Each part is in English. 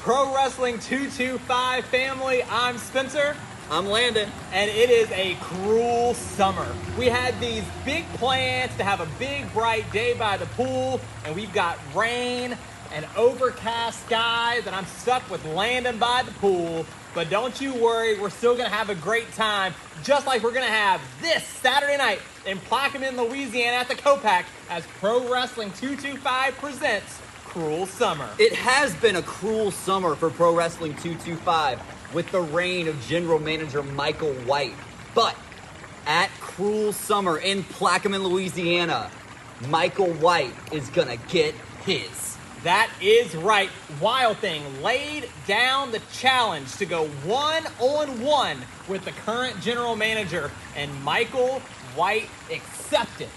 Pro Wrestling 225 family, I'm Spencer. I'm Landon. And it is a cruel summer. We had these big plans to have a big bright day by the pool, and we've got rain and overcast skies, and I'm stuck with Landon by the pool. But don't you worry, we're still gonna have a great time, just like we're gonna have this Saturday night in Plaquemine, Louisiana at the Copac as Pro Wrestling 225 presents Cruel Summer. It has been a cruel summer for Pro Wrestling 225 with the reign of General Manager Michael White. But at Cruel Summer in Plaquemine, Louisiana, Michael White is gonna get his. That is right. Wild Thing laid down the challenge to go one-on-one with the current general manager, and Michael White accepted.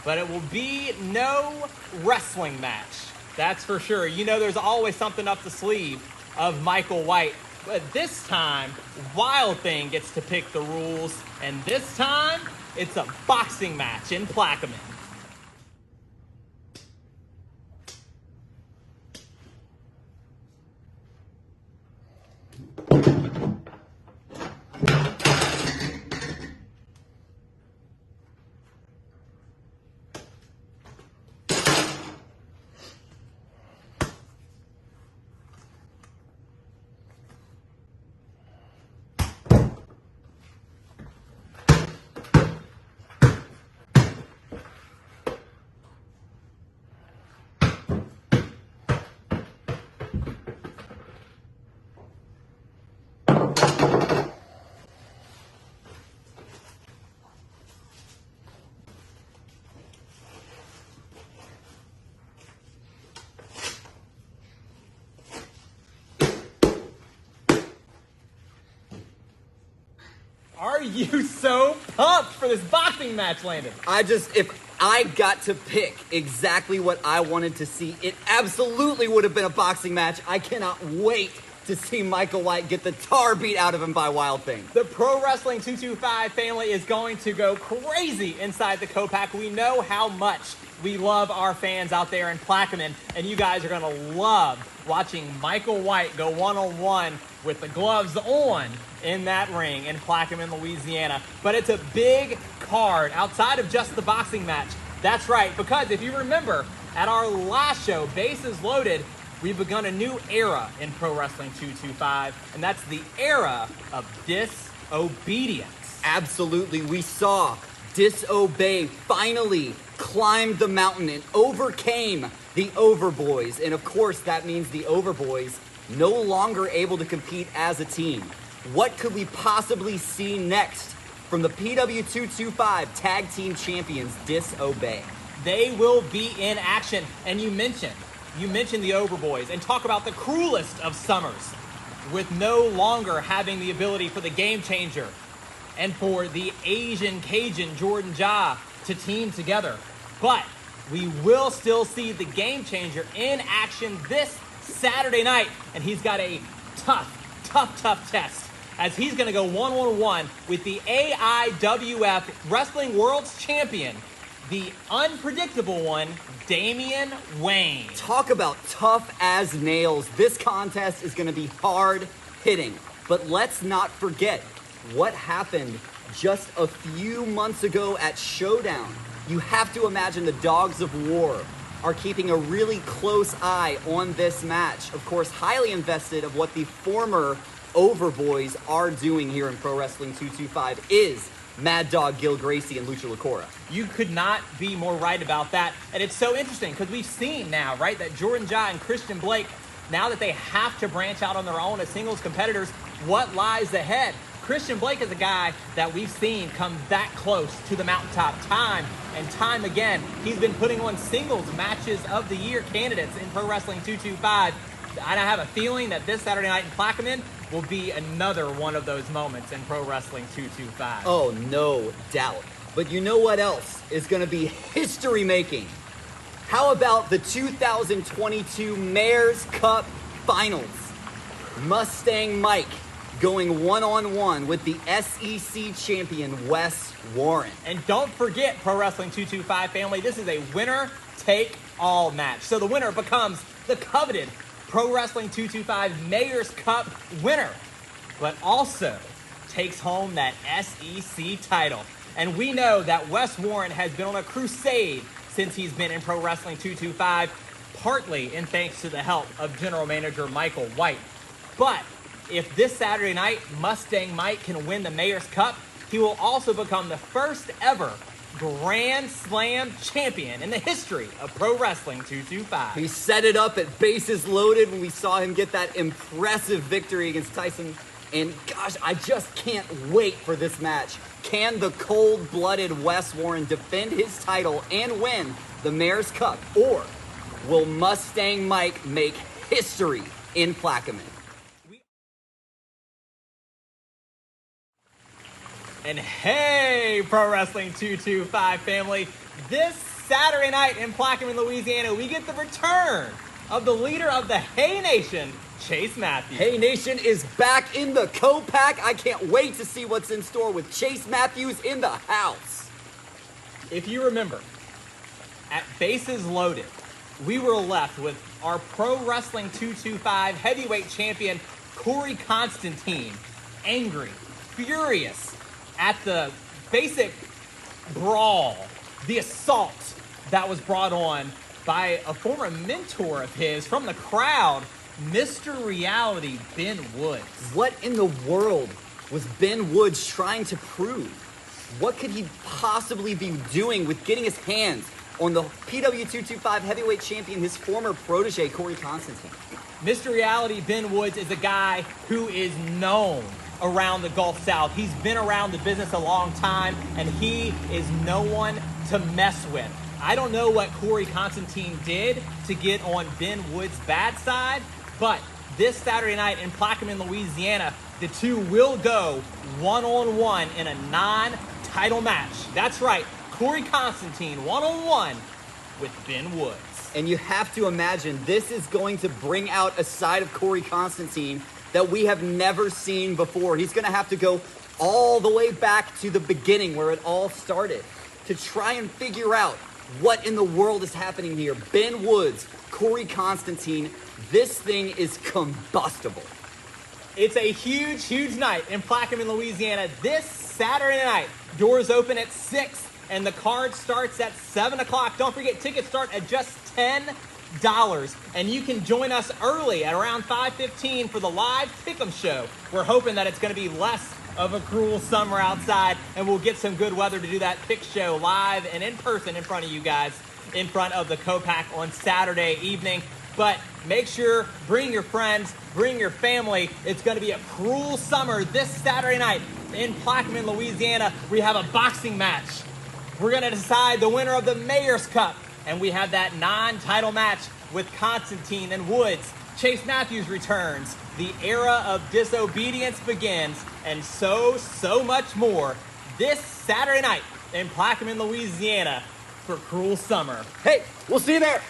But it will be no wrestling match. That's for sure. You know there's always something up the sleeve of Michael White. But this time, Wild Thing gets to pick the rules, and this time, it's a boxing match in Plaquemine. Are you so pumped for this boxing match, Landon? If I got to pick exactly what I wanted to see, it absolutely would have been a boxing match. I cannot wait to see Michael White get the tar beat out of him by Wild Thing. The Pro Wrestling 225 family is going to go crazy inside the Copac. We know how much we love our fans out there in Plaquemine, and you guys are going to love watching Michael White go one-on-one with the gloves on in that ring in Plaquemine, Louisiana. But it's a big card outside of just the boxing match. That's right, because if you remember, at our last show, Bases Loaded, we've begun a new era in Pro Wrestling 225, and that's the era of disobedience. Absolutely, we saw Disobey finally climbed the mountain and overcame the Overboys. And of course, that means the Overboys no longer able to compete as a team. What could we possibly see next from the PW225 Tag Team Champions, Disobey? They will be in action. And you mentioned the Overboys, and talk about the cruelest of summers with no longer having the ability for the Game Changer and for the Asian Cajun Jordan Ja to team together. But we will still see the Game Changer in action this Saturday night, and he's got a tough test as he's going to go one-on-one with the AIWF Wrestling World's Champion, the unpredictable one, Damian Wayne. Talk about tough as nails. This contest is going to be hard hitting. But let's not forget what happened just a few months ago at Showdown. You have to imagine the Dogs of War are keeping a really close eye on this match. Of course, highly invested of what the former Overboys are doing here in Pro Wrestling 225 is Mad Dog Gil Gracie and Lucha Lacora. You could not be more right about that. And it's so interesting because we've seen now, right, that Jordan Ja and Christian Blake, now that they have to branch out on their own as singles competitors, what lies ahead? Christian Blake is a guy that we've seen come that close to the mountaintop time and time again. He's been putting on singles matches of the year candidates in Pro Wrestling 225. And I have a feeling that this Saturday night in Plaquemine will be another one of those moments in Pro Wrestling 225. Oh, no doubt. But you know what else is going to be history-making? How about the 2022 Mayor's Cup Finals? Mustang Mike going one-on-one with the SEC champion, Wes Warren. And don't forget, Pro Wrestling 225 family, this is a winner-take-all match. So the winner becomes the coveted Pro Wrestling 225 Mayor's Cup winner, but also takes home that SEC title. And we know that Wes Warren has been on a crusade since he's been in Pro Wrestling 225, partly in thanks to the help of General Manager Michael White. But if this Saturday night Mustang Mike can win the Mayor's Cup, he will also become the first ever Grand Slam champion in the history of Pro Wrestling 225. He set it up at bases loaded when we saw him get that impressive victory against Tyson. And gosh, I just can't wait for this match. Can the cold-blooded Wes Warren defend his title and win the Mayor's Cup? Or will Mustang Mike make history in Plaquemine? And hey, Pro Wrestling 225 family, this Saturday night in Plaquemine, Louisiana, we get the return of the leader of the Hey Nation, Chase Matthews. Hey Nation is back in the co-pack. I can't wait to see what's in store with Chase Matthews in the house. If you remember, at Bases Loaded, we were left with our Pro Wrestling 225 heavyweight champion, Corey Constantine, angry, furious at the basic brawl, the assault that was brought on by a former mentor of his from the crowd, Mr. Reality, Ben Woods. What in the world was Ben Woods trying to prove? What could he possibly be doing with getting his hands on the PW225 heavyweight champion, his former protege, Corey Constantine? Mr. Reality, Ben Woods, is a guy who is known around the Gulf South. He's been around the business a long time, and he is no one to mess with. I don't know what Corey Constantine did to get on Ben Woods' bad side, but this Saturday night in Plaquemine, Louisiana, the two will go one-on-one in a non-title match. That's right, Corey Constantine one-on-one with Ben Woods. And you have to imagine this is going to bring out a side of Corey Constantine that we have never seen before. He's going to have to go all the way back to the beginning where it all started to try and figure out what in the world is happening here. Ben Woods, Corey Constantine, this thing is combustible. It's a huge, huge night in Plaquemine, Louisiana. This Saturday night, doors open at 6 and the card starts at 7 o'clock. Don't forget, tickets start at just $10. And you can join us early at around 5:15 for the live pick'em show. We're hoping that it's going to be less of a cruel summer outside, and we'll get some good weather to do that pick show live and in person in front of you guys, in front of the co-pack on Saturday evening. But make sure, bring your friends, bring your family. It's going to be a cruel summer this Saturday night in Plaquemine, Louisiana. We have a boxing match. We're going to decide the winner of the Mayor's Cup. And we have that non-title match with Constantine and Woods. Chase Matthews returns. The era of disobedience begins. And so much more this Saturday night in Plaquemine, Louisiana for Cruel Summer. Hey, we'll see you there.